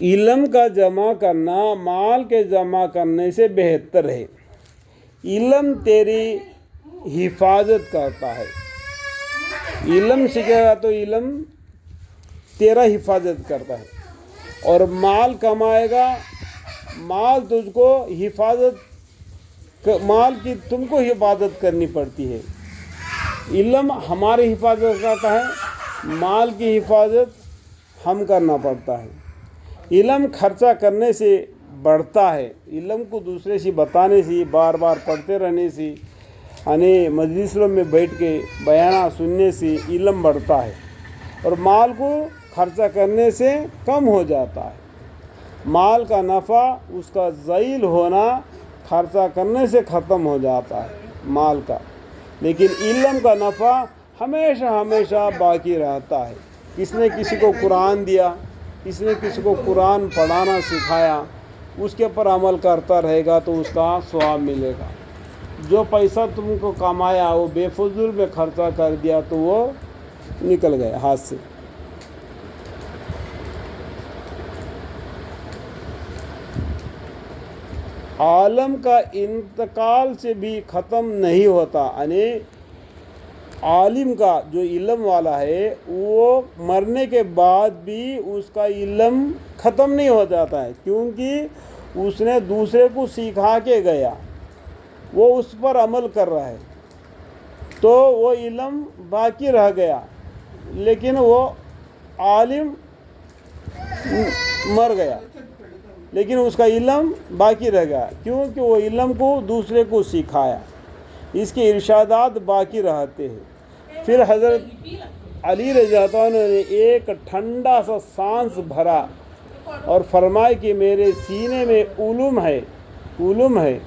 علم کا جمع کرنا مال کے جمع کرنے سے بہتر ہے۔ علم تیری حفاظت کرتا ہے، علم سیکھے گا تو علم تیرا حفاظت کرتا ہے، اور مال کمائے گا، مال تجھ کو مال کی تم کو حفاظت کرنی پڑتی ہے۔ علم ہماری حفاظت کرتا ہے، مال کی حفاظت ہم کرنا پڑتا ہے۔ علم خرچہ کرنے سے بڑھتا ہے، علم کو دوسرے سے بتانے سے، بار بار پڑھتے رہنے سے، یعنی مجلسوں میں بیٹھ کے بیانہ سننے سے علم بڑھتا ہے، اور مال کو خرچہ کرنے سے کم ہو جاتا ہے۔ مال کا نفع، اس کا ذیل ہونا خرچہ کرنے سے ختم ہو جاتا ہے مال کا، لیکن علم کا نفع ہمیشہ ہمیشہ باقی رہتا ہے۔ کس نے کسی کو قرآن دیا، کس نے کسی کو قرآن پڑھانا سکھایا، اس کے پر عمل کرتا رہے گا تو اس کا ثواب ملے گا۔ جو پیسہ تم کو کمایا وہ بے فضول میں خرچہ کر دیا تو وہ نکل گیا ہاتھ سے۔ عالم کا انتقال سے بھی ختم نہیں ہوتا، یعنی عالم کا جو علم والا ہے وہ مرنے کے بعد بھی اس کا علم ختم نہیں ہو جاتا ہے، کیونکہ اس نے دوسرے کو سکھا کے گیا، وہ اس پر عمل کر رہا ہے تو وہ علم باقی رہ گیا، لیکن وہ عالم مر گیا لیکن اس کا علم باقی رہ گیا، کیونکہ وہ علم کو دوسرے کو سکھایا، اس کے ارشادات باقی رہتے ہیں۔ پھر حضرت علی رضی اللہ عنہ نے ایک ٹھنڈا سا سانس بھرا اور فرمایا کہ میرے سینے میں علم ہے،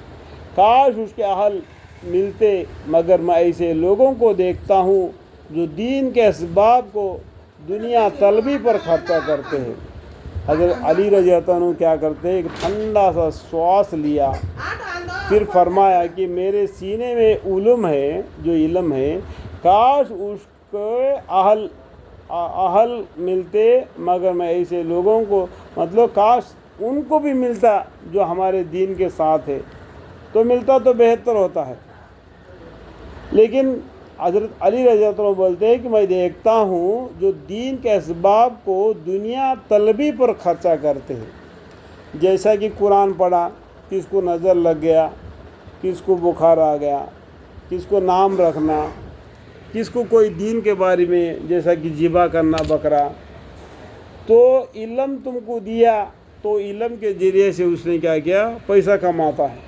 کاش اس کے اہل ملتے، مگر میں ایسے لوگوں کو دیکھتا ہوں جو دین کے اسباب کو دنیا طلبی پر خرچہ کرتے ہیں۔ حضرت علی رضی اللہ عنہ کیا کرتے ہیں، ایک ٹھنڈا سا سانس لیا، پھر فرمایا کہ میرے سینے میں علم ہے، کاش اس کے اہل ملتے، مگر میں ایسے لوگوں کو کاش ان کو بھی ملتا جو ہمارے دین کے ساتھ ہے، تو ملتا تو بہتر ہوتا ہے۔ لیکن حضرت علی رضی اللہ عنہ بولتے ہیں کہ میں دیکھتا ہوں جو دین کے اسباب کو دنیا طلبی پر خرچہ کرتے ہیں، جیسا کہ قرآن پڑھا، کس کو نظر لگ گیا، کس کو بخار آ گیا، کس کو نام رکھنا، کس کو کوئی دین کے بارے میں جیسا کہ ذبح کرنا بکرا، تو علم تم کو دیا تو علم کے ذریعے سے اس نے کیا کیا، پیسہ کماتا ہے۔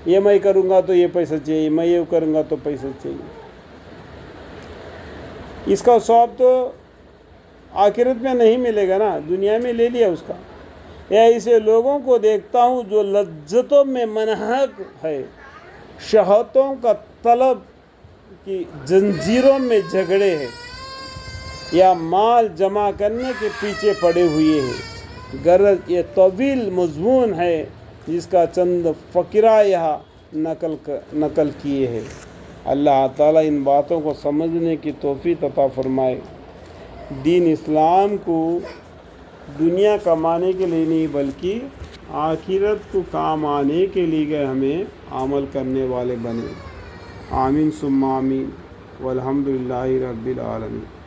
یہ میں کروں گا تو یہ پیسہ چاہیے، میں یہ کروں گا تو پیسہ چاہیے۔ اس کا ثواب تو آخرت میں نہیں ملے گا نا، دنیا میں لے لیا اس کا۔ یا ایسے لوگوں کو دیکھتا ہوں جو لذتوں میں منہک ہے، شہوتوں کا طلب کی زنجیروں میں جھگڑے ہیں، یا مال جمع کرنے کے پیچھے پڑے ہوئے ہیں۔ غرض یہ طویل مضمون ہے جس کا چند فقرہ یہاں نقل کیے ہیں۔ اللہ تعالیٰ ان باتوں کو سمجھنے کی توفیق عطا فرمائے۔ دین اسلام کو دنیا کمانے کے لیے نہیں بلکہ آخرت کو کام آنے کے لیے ہمیں عمل کرنے والے بنے۔ آمین ثم آمین، والحمدللہ رب العالمین۔